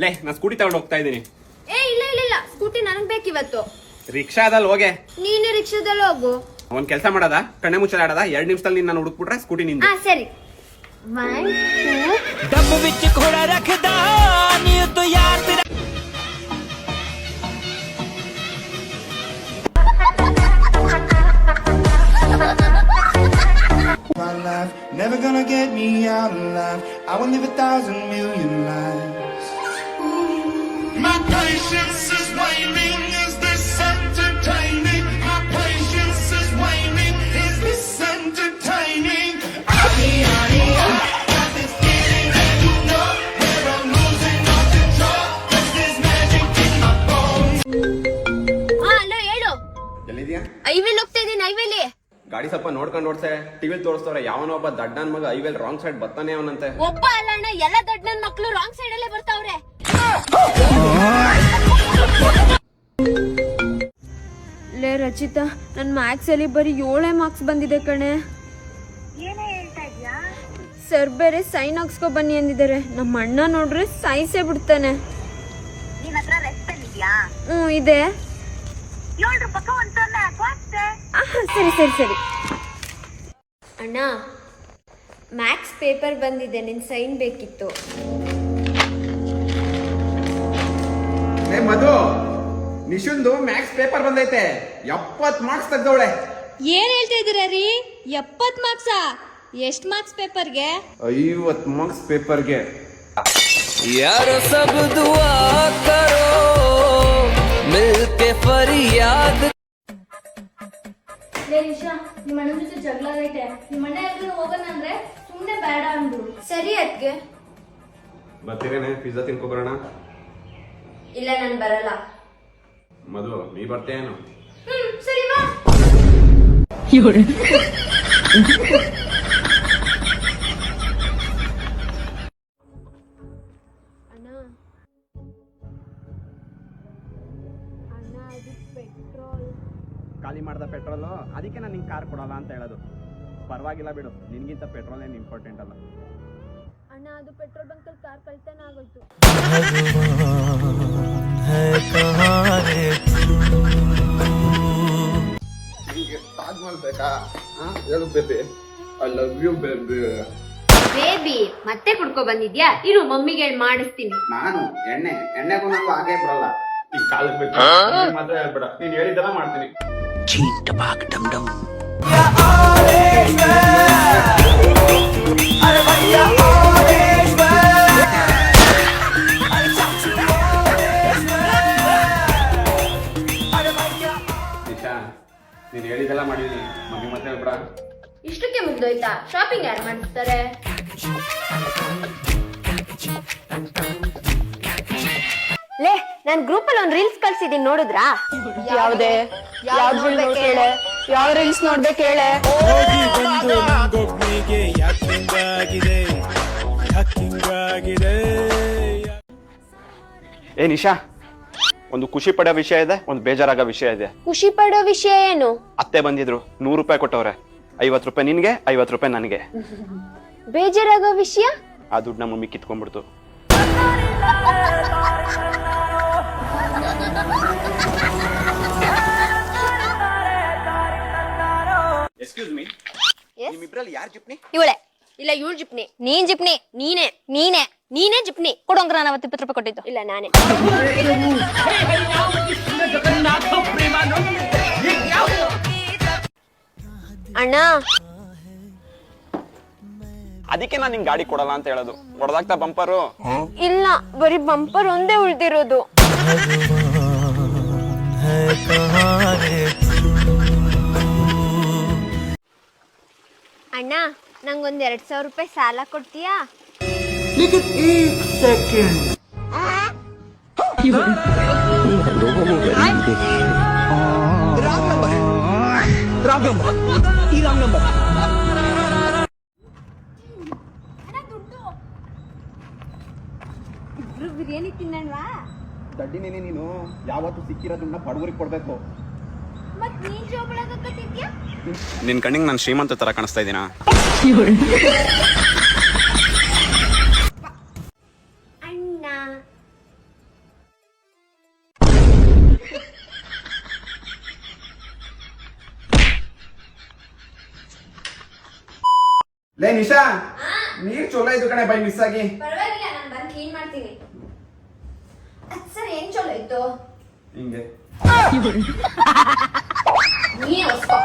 ಲೇ ನಾ ಸ್ಕೂಟಿ ತಗೊಂಡು ಹೋಗ್ತಾ ಇದ್ದೀನಿ. ಏ ಇಲ್ಲ ಇಲ್ಲ ಇಲ್ಲ, ಸ್ಕೂಟಿ ನನಗ್ ಬೇಕಿವತ್ತು. ರಿಕ್ಷಾದಲ್ಲಿ ಹೋಗೆ. ನೀನು ರಿಕ್ಷಾದಲ್ಲಿ ಹೋಗು. ಒಂದ್ ಕೆಲಸ ಮಾಡದ, ಕಣ್ಣೆ ಮುಚ್ಚಲ ಆಡದ, 2 ನಿಮಿಷದಲ್ಲಿ ನಾನು ಹುಡುಕ್ಬಿಟ್ರೆ ಸ್ಕೂಟಿ ನಿಂದು. ಸರಿ. 1 2 डब विच घोड़ा रखदा नी तो यार तेरा My life never gonna get me out alive. I will live 1,000 million lives. My patience is waning. Is this entertaining? My patience is waning. Is this entertaining? Got this feeling that you know where I'm losing all control. Cause there's magic in my bones. Hello ಹೇಳು. ಎಲ್ಲಿದ್ಯಾ? ಹೈವೇಲಿ ಹೋಗ್ತಾ ಇದೀನಿ. ಹೈವೇಲಿ ಗಾಡಿ ಸ್ವಲ್ಪ ನೋಡ್ಕೊಂಡು ಓಡ್ಸೆ. ಟಿವಿಲ್ ತೋರಿಸ್ತವ್ರೆ ಯಾವನೋ ಒಬ್ಬ ದಡ್ಡನ್ ಮಗ ಹೈವೇಲ್ ರಾಂಗ್ ಸೈಡ್ ಬರ್ತಾನೆ ಅವನಂತೆ. ಒಬ್ಬ ಅಲ್ಲಣ್ಣ, ಎಲ್ಲ ದೊಡ್ಡ ನನ್ ಮಕ್ಳು ರಾಂಗ್ ಸೈಡ್ ಅಲ್ಲೇ ಬರ್ತಾವ್ರೆ. ಲೇ ರಚಿತಾ, ನನ್ ಮ್ಯಾಥ್ಸ್ ಅಲ್ಲಿ ಬರೀ 7 ಮಾರ್ಕ್ಸ್ ಬಂದಿದೆ ಕಣೆ. ಸರ್ ಬೇರೆ ಸೈನ್ ಹಾಕ್ಸ್ಕೊ ಬನ್ನಿ ಅಂದಿದ್ದಾರೆ. ನಮ್ಮ ಅಣ್ಣ ನೋಡ್ರೆ ಸಾಯಿಸೇ ಬಿಡ್ತಾನೆ. ಇದೆ. ಸರಿ ಸರಿ ಸರಿ ಅಣ್ಣ, ಮ್ಯಾಥ್ಸ್ ಪೇಪರ್ ಬಂದಿದೆ, ನಿನ್ ಸೈನ್ ಬೇಕಿತ್ತು. ಮಧು, ನಿಶುಂದು ಮ್ಯಾಥ್ಸ್ ಪೇಪರ್ ಬಂದೈತೆ. 70 ಮಾರ್ಕ್ಸ್ ತೆಗ್ದವಳೆ. ಏನ್ ಹೇಳ್ತಾ ಇದೀರ ರೀ? 70 ಮಾರ್ಕ್ಸಾ? ಎಷ್ಟ್ ಮಾರ್ಕ್ಸ್ ಪೇಪರ್ಗೆ? 50 ಮಾರ್ಕ್ಸ್ ಪೇಪರ್ಗೆ. यार सब दुआ करो मिलके फरियाद. ಲೇ ನಿಶಾ, ನಿಮ್ಮ ಅಣ್ಣನ ಜೊತೆ ಜಗಳ ಆಗೈತೆ. ನಿಮ್ಮ ಅಣ್ಣ ಎಲ್ಲರೂ ಹೋಗೋಣ ಅಂದ್ರೆ ಸುಮ್ನೆ ಬೇಡ ಅಂದ್ರು. ಸರಿ ಅದ್ಗೆ. ಬರ್ತೀರೇನೆ ಪಿಜ್ಜಾ ತಿನ್ಕೊ ಬರೋಣ? ಇಲ್ಲ ನಾನು ಬರಲ್ಲ. ಮಧು ನೀ ಬರ್ತೇನು? ಸರಿ ಬಾ. ಅಣ್ಣ ಅಣ್ಣ, ಅದು ಪೆಟ್ರೋಲ್. ಖಾಲಿ ಮಾಡ್ದ ಪೆಟ್ರೋಲು, ಅದಕ್ಕೆ ನಾನು ನಿಂಗೆ ಕಾರ್ ಕೊಡಲ್ಲ ಅಂತ ಹೇಳೋದು. ಪರವಾಗಿಲ್ಲ ಬಿಡು, ನಿನ್ಗಿಂತ ಪೆಟ್ರೋಲ್ ಏನು ಇಂಪಾರ್ಟೆಂಟ್ ಅಲ್ಲ. ಅಣ್ಣ, ಅದು ಪೆಟ್ರೋಲ್ ಬಂಕಲ್ಲಿ ಕಾರ್ ಕಳ್ತನ ಆಗೋಯ್ತು. ಬೇಬಿ ಮತ್ತೆ ಕುಡ್ಕೊ ಬಂದಿದ್ಯಾ? ಇರು ಮಮ್ಮಿಗೆ ಹೇಳಿ ಮಾಡಿಸ್ತೀನಿ. ನಾನು ಎಣ್ಣೆಗೂ ನಂಗೂ ಹಾಗೆ ಬರಲ್ಲ. ಈ ಕಾಲಕ್ಕೆ ಬೇಕು ಮಾತ್ರ ಹೇಳ್ಬೇಡ, ನೀನ್ ಹೇಳಿದ್ದೆಲ್ಲ ಮಾಡ್ತೀನಿ. चींट बाग डम डम ನಿಶಾ, ನೀನ್ ಹೇಳಿದ್ದೆಲ್ಲ ಮಾಡಿದೀನಿ, ಮಮ್ಮಿ ಮತ್ತೆ ಹೇಳ್ಬೇಡ. ಇಷ್ಟಕ್ಕೆ ಮುಗ್ದೋಯ್ತಾ? ಶಾಪಿಂಗ್ ಯಾರು ಮಾಡಿಸ್ತಾರೆ? ಲೇ, ನಾನ್ ಗ್ರೂಪ್ ಅಲ್ಲಿ ಒಂದ್ ರೀಲ್ಸ್ ಕಳ್ಸಿದೀನಿ, ನೋಡಿದ್ರಾ? ಯಾವ್ದೇ ಯಾವ ರೀಲ್ಸ್ ನೋಡ್ಬೇಕು ಹೇಳೆ? ಏ ನಿಶಾ, ಒಂದು ಖುಷಿ ಪಡೋ ವಿಷಯ ಇದೆ, ಒಂದು ಬೇಜಾರಾಗೋ ವಿಷಯ ಇದೆ. ಖುಷಿ ಪಡೋ ವಿಷಯ ಏನು? ಅತ್ತೆ ಬಂದಿದ್ರು, 100 ರೂಪಾಯಿ ಕೊಟ್ಟವ್ರೆ. 50 ರೂಪಾಯಿ ನಿನ್ಗೆ, 50 ರೂಪಾಯಿ ನನಗೆ. ಬೇಜಾರಾಗೋ ವಿಷಯ? ಆ ದುಡ್ಡು ನಮ್ಮ ಮಮ್ಮಿ ಕಿತ್ಕೊಂಡ್ಬಿಡ್ತು. ಎಕ್ಸ್ಕ್ಯೂಸ್ ಮೀ, ನಿಮ್ಮಿಬ್ರಲ್ಲಿ ಯಾರು ಜಿಪ್ನಿ? ಇವಳೆ. ಇಲ್ಲ, ಇವಳು ಜಿಪ್ನಿ. ನೀನ್ ಜಿಪ್ನಿ. ನೀನೇ ಜಿಪ್ನಿ. ಕೊಡೋಂಗ್ರ ನಾನು 20 ರೂಪಾಯಿ ಕೊಟ್ಟಿದ್ದು. ಇಲ್ಲ, ನಾನೇ. ಅಣ್ಣ, ಅದಕ್ಕೆ ನಾನು ನಿಂಗೆ ಗಾಡಿ ಕೊಡಲ್ಲ ಅಂತ ಹೇಳೋದು. ಹೊಡೆದಾಗ್ತಾ ಬಂಪರು? ಇಲ್ಲ, ಬರೀ ಬಂಪರ್ ಒಂದೇ ಉಳ್ದಿರೋದು. ಅಣ್ಣ, ನಂಗೊಂದ್ 2000 ರೂಪಾಯಿ ಸಾಲ ಕೊಡ್ತೀಯಾ? ಇಬ್ರು ಬಿರಿಯಾನಿ ತಿನ್ನಣ್ವಾ? ದಡ್ಡಿನೇನೆ ನೀನು. ಯಾವತ್ತು ಸಿಕ್ಕಿರೋದನ್ನ ಬಡವರಿಗೆ ಕೊಡ್ಬೇಕು. ಮತ್ ನೀನ್ ಜೋಬಳಾಗತ್ತಿದ್ಯಾ? ನಿನ್ ಕಣ್ಣಿಗೆ ನಾನು ಶ್ರೀಮಂತ ತರ ಕಾಣಿಸ್ತಾ ಇದೀನಾ? ಅಣ್ಣ, ಲೇ ನಿಶಾ, ನೀರ್ ಚೊಲೋ ಇದ್ದು ಕಣೆ ಬೈ ಮಿಸ್ ಆಗಿ. ಪರವಾಗಿಲ್ಲ, ನಾನು ಬಂದು ಕ್ಲೀನ್ ಮಾಡ್ತೀನಿ. ಸರ್ ಏನ್ ಚಲೋ ಇತ್ತು? ಹಿಂಗೆ ನೀ ಹೊಸ್ಕೊ.